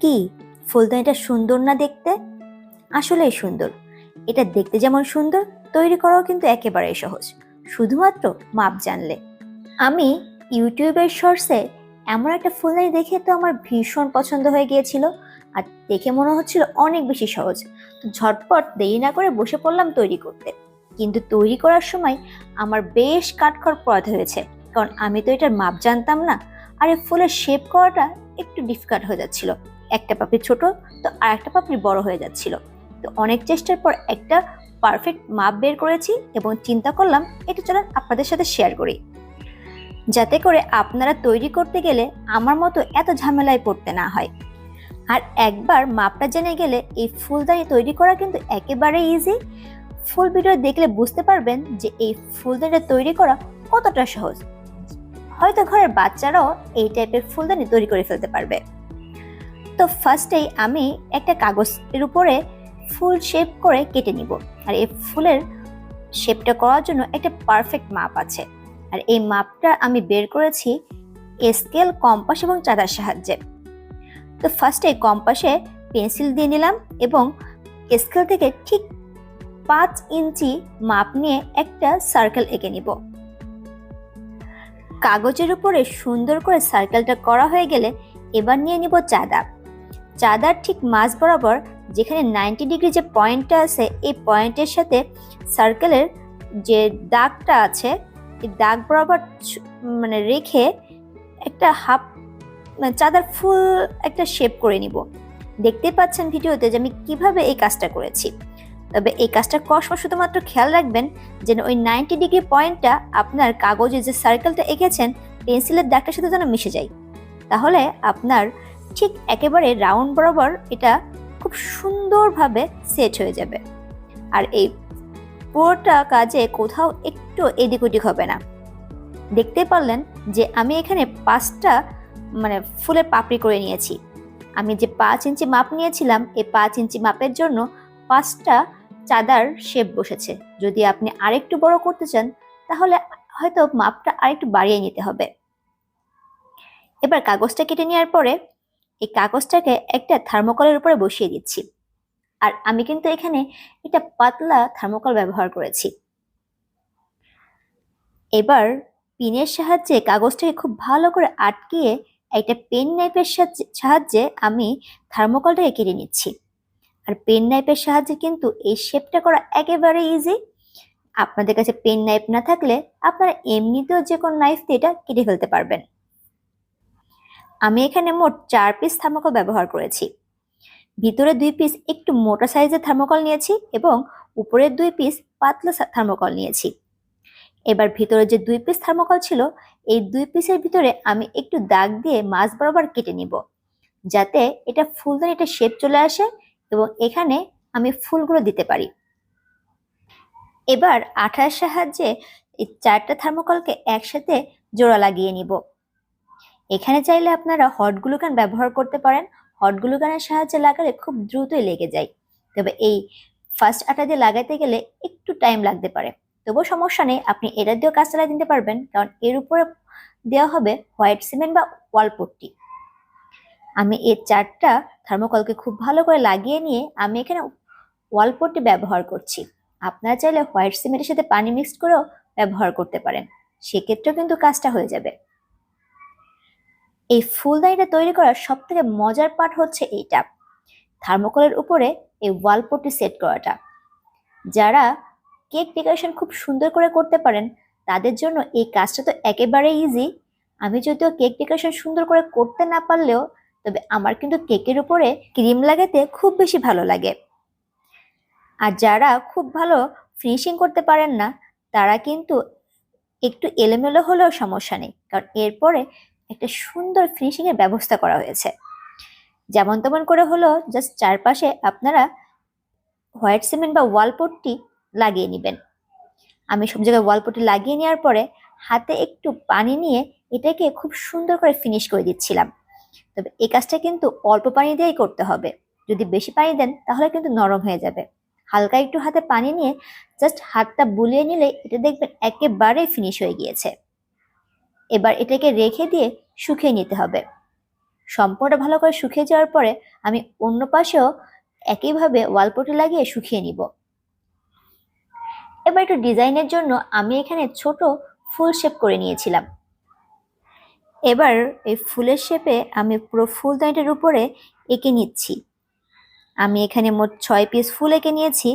কি ফুলদানিটা সুন্দর না দেখতে? আসলেই সুন্দর। এটা দেখতে যেমন সুন্দর, তৈরি করাও কিন্তু একেবারেই সহজ, শুধুমাত্র মাপ জানলে। আমি ইউটিউবের শর্টসে এমন একটা ফুলদানি দেখে তো আমার ভীষণ পছন্দ হয়ে গিয়েছিল, আর দেখে মনে হচ্ছিল অনেক বেশি সহজ। তো ঝটপট দেরি না করে বসে পড়লাম তৈরি করতে। কিন্তু তৈরি করার সময় আমার বেশ কাঠখড় পোড়াতে হয়েছে, কারণ আমি তো এটার মাপ জানতাম না। আর এই ফুলের শেপ করাটা একটু ডিফিকাল্ট হয়ে যাচ্ছিল। একটা পাপড়ি ছোট, তো আর একটা পাপড়ি বড় হয়ে যাচ্ছিল। তো অনেক চেষ্টার পর একটা পারফেক্ট মাপ বের করেছি এবং চিন্তা করলাম এটা চলেন আপনাদের সাথে শেয়ার করি, যাতে করে আপনারা তৈরি করতে গেলে আমার মতো এত ঝামেলায় পড়তে না হয়। আর একবার মাপটা জেনে গেলে এই ফুলদানি তৈরি করা কিন্তু একেবারে ইজি। ফুল ভিডিও দেখলে বুঝতে পারবেন যে এই ফুলদানিটা তৈরি করা কতটা সহজ। হয়তো ঘরের বাচ্চারাও এই টাইপের ফুলদানি তৈরি করে ফেলতে পারবে। তো ফার্স্টেই আমি একটা কাগজের উপরে ফুল শেপ করে কেটে নিব। আর এই ফুলের শেপটা করার জন্য একটা পারফেক্ট মাপ আছে, আর এই মাপটা আমি বের করেছি স্কেল, কম্পাস এবং চাঁদার সাহায্যে। তো ফার্স্টে কম্পাসে পেন্সিল দিয়ে নিলাম এবং স্কেল থেকে ঠিক 5 ইঞ্চি মাপ নিয়ে একটা সার্কেল এঁকে নিব। কাগজের উপরে সুন্দর করে সার্কেলটা করা হয়ে গেলে এবার নিয়ে নিব চাঁদা। চাঁদার ঠিক মাঝ বরাবর যেখানে 90 ডিগ্রি যে পয়েন্টটা আছে, এই পয়েন্টের সাথে সার্কেলের যে দাগটা আছে, এই দাগ বরাবর রেখে একটা হাফ চাঁদার ফুল একটা শেপ করে নিব। দেখতে পাচ্ছেন ভিডিওতে যে আমি কিভাবে এই কাজটা করেছি। তবে এই কাজটা করার সময় শুধুমাত্র খেয়াল রাখবেন যেন ওই 90 ডিগ্রি পয়েন্টটা আপনার কাগজে যে সার্কেলটা এঁকেছেন পেন্সিলের দাগটার সাথে যেন মিশে যায়। তাহলে আপনার ঠিক একেবারে রাউন্ড বরাবর এটা খুব সুন্দরভাবে সেট হয়ে যাবে, আর এই পুরোটা কাজে কোথাও একটু এদিক ওদিক হবে না। দেখতে পারলেন যে আমি এখানে 5টা ফুলের পাপড়ি করে নিয়েছি। আমি যে 5 ইঞ্চি মাপ নিয়েছিলাম, এই 5 ইঞ্চি মাপের জন্য 5টা চাঁদার শেপ বসেছে। যদি আপনি আরেকটু বড় করতে চান তাহলে হয়তো মাপটা আরেকটু বাড়িয়ে নিতে হবে। এবার কাগজটা কেটে নেওয়ার পরে এই কাগজটাকে একটা থার্মোকলের উপরে বসিয়ে দিচ্ছি। আর আমি কিন্তু এখানে একটা পাতলা থার্মোকল ব্যবহার করেছি। এবার পিনের সাহায্যে কাগজটাকে খুব ভালো করে আটকিয়ে একটা পেন নাইফের সাহায্যে আমি থার্মোকলটাকে কেটে নিচ্ছি। আর পেন নাইফের সাহায্যে কিন্তু এই শেপটা করা একেবারে ইজি। আপনাদের কাছে পেন নাইফ না থাকলে আপনারা এমনিতেও যে কোনো নাইফ দিয়ে এটা কেটে ফেলতে পারবেন। আমি এখানে মোট 4 পিস থার্মোকল ব্যবহার করেছি। ভিতরে 2 পিস একটু মোটা সাইজের থার্মোকল নিয়েছি এবং উপরের 2 পিস পাতলা থার্মোকল নিয়েছি। এবার ভিতরে যে 2 পিস থার্মোকল ছিল, এই 2 পিসের ভিতরে আমি একটু দাগ দিয়ে মাঝ বরাবর কেটে নিব, যাতে এটা ফুলদানি একটা শেপ চলে আসে এবং এখানে আমি ফুলগুলো দিতে পারি। এবার আঠার সাহায্যে এই 4টা থার্মোকলকে একসাথে জোড়া লাগিয়ে নিব। এখানে চাইলে আপনারা হট গ্লু গান ব্যবহার করতে পারেন। হট গ্লু গানের সাহায্যে লাগালে খুব দ্রুতই লেগে যায়, তবে এই ফার্স্ট আঠা দিয়ে লাগাতে গেলে একটু টাইম লাগতে পারে। তবুও সমস্যা নেই, আপনি এটা দিয়েও কাজ চালিয়ে দিতে পারবেন, কারণ এর উপরে দেওয়া হবে হোয়াইট সিমেন্ট বা ওয়াল পট্টি। আমি এই 4টা থার্মোকলকে খুব ভালো করে লাগিয়ে নিয়ে আমি এখানে ওয়াল পট্টি ব্যবহার করছি। আপনারা চাইলে হোয়াইট সিমেন্টের সাথে পানি মিক্সড করেও ব্যবহার করতে পারেন, সেক্ষেত্রেও কিন্তু কাজটা হয়ে যাবে। এই ফুলদানিটা তৈরি করার সব থেকে মজার পার্ট হচ্ছে এইটা, থার্মোকলের উপরে এই ওয়াল পট্টি সেট করাটা। যারা কেক ডেকোরেশন খুব সুন্দর করে করতে পারেন তাদের জন্য এই কাজটা তো একেবারে ইজি। আমি যদিও কেক ডেকোরেশন সুন্দর করে করতে না পারলেও, তবে আমার কিন্তু কেকের উপরে ক্রিম লাগাতে খুব বেশি ভালো লাগে। আর যারা খুব ভালো ফিনিশিং করতে পারেন না তারা কিন্তু একটু এলোমেলো হলেও সমস্যা নেই, কারণ এরপরে একটা সুন্দর ফিনিশিং এর ব্যবস্থা করা হয়েছে। যেমন তেমন করে হলো জাস্ট চারপাশে আপনারা হোয়াইট সিমেন্ট বা ওয়াল পট্টি লাগিয়ে নেবেন। আমি সব জায়গায় ওয়াল পট্টি লাগিয়ে নেওয়ার পরে হাতে একটু পানি নিয়ে এটাকে খুব সুন্দর করে ফিনিশ করে দিচ্ছিলাম। তবে এই কাজটা কিন্তু অল্প পানি দিয়েই করতে হবে, যদি বেশি পানি দেন তাহলে কিন্তু নরম হয়ে যাবে। হালকা একটু হাতে পানি নিয়ে জাস্ট হাতটা বুলিয়ে নিলে এটা দেখবেন একেবারে ফিনিশ হয়ে গিয়েছে। এবার এটাকে রেখে দিয়ে শুকিয়ে নিতে হবে। সম্পূর্ণ ভালো করে শুকিয়ে যাওয়ার পরে আমি অন্য পাশেও একইভাবে ওয়ালপট্টি লাগিয়ে শুকিয়ে নিব। এবার একটু ডিজাইনের জন্য আমি এখানে ছোট ফুল শেপ করে নিয়েছিলাম। এবার এই ফুলের শেপে আমি পুরো ফুলদানিটার উপরে এঁকে নিচ্ছি। আমি এখানে মোট 6 পিস ফুল এঁকে নিয়েছি।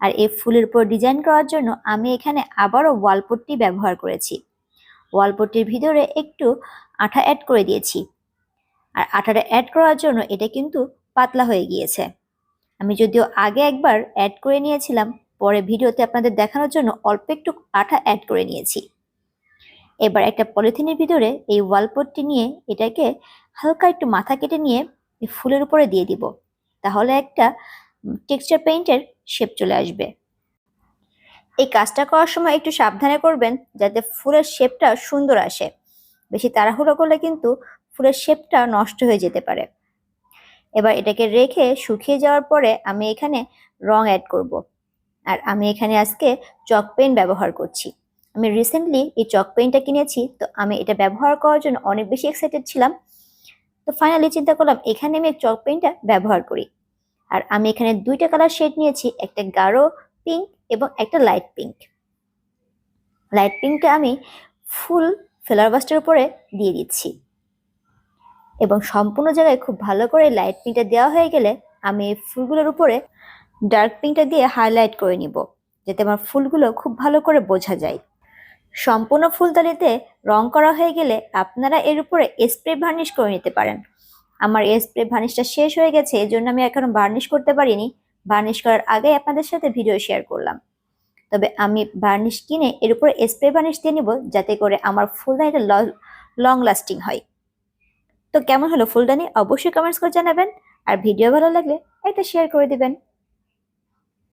আর এই ফুলের উপর ডিজাইন করার জন্য আমি এখানে আবারও ওয়ালপট্টি ব্যবহার করেছি। ওয়ালপট্টির ভিতরে একটু আঠা অ্যাড করে দিয়েছি। আর আঠাটা অ্যাড করার জন্য এটা কিন্তু পাতলা হয়ে গিয়েছে। আমি যদিও আগে একবার অ্যাড করে নিয়েছিলাম, পরে ভিডিওতে আপনাদের দেখানোর জন্য অল্প একটু আঠা অ্যাড করে নিয়েছি। এবার একটা পলিথিনের ভিতরে এই ওয়ালপট্টি নিয়ে এটাকে হালকা একটু মাথা কেটে নিয়ে এই ফুলের উপরে দিয়ে দিব। তাহলে একটা টেক্সচার পেইন্টের শেপ চলে আসবে। এই কাজটা করার সময় একটু সাবধানে করবেন যাতে ফুলের শেপটা সুন্দর আসে। বেশি তাড়াহুড়ো করলে কিন্তু ফুলের শেপটা নষ্ট হয়ে যেতে পারে। এবার এটাকে রেখে শুকিয়ে যাওয়ার পরে আমি এখানে রং অ্যাড করব। আর আমি এখানে আজকে চক পেন ব্যবহার করছি। আমি রিসেন্টলি এই চক পেনটা কিনেছি, তো আমি এটা ব্যবহার করার জন্য অনেক বেশি এক্সাইটেড ছিলাম। তো ফাইনালি চিন্তা করলাম এখানে আমি চক পেনটা ব্যবহার করি। আর আমি এখানে 2টা কালার শেড নিয়েছি, একটা গাঢ় পিঙ্ক এবং একটা লাইট পিঙ্ক। লাইট পিঙ্কটা আমি ফুল ফ্লাওয়ার ভাসটার উপরে দিয়ে দিচ্ছি এবং সম্পূর্ণ জায়গায় খুব ভালো করে লাইট পিঙ্কটা দেওয়া হয়ে গেলে আমি এই ফুলগুলোর উপরে ডার্ক পিঙ্কটা দিয়ে হাইলাইট করে নিব, যাতে আমার ফুলগুলো খুব ভালো করে বোঝা যায়। সম্পূর্ণ ফুলদানিতে রং করা হয়ে গেলে আপনারা এর উপরে স্প্রে ভার্নিশ করে নিতে পারেন। আমার এই স্প্রে ভার্নিশটা শেষ হয়ে গেছে, এই জন্য আমি এখনো ভার্নিশ করতে পারিনি। ভার্নিশ করার আগে আপনাদের সাথে ভিডিও শেয়ার করলাম। তবে আমি ভার্নিশ কিনে এর উপরে স্প্রে ভার্নিশ দিয়ে নিব, যাতে করে আমার ফুলদানিটা লং লাস্টিং হয়। তো কেমন হলো ফুলদানি অবশ্যই কমেন্টস করে জানাবেন। আর ভিডিও ভালো লাগলে একটা শেয়ার করে দিবেন।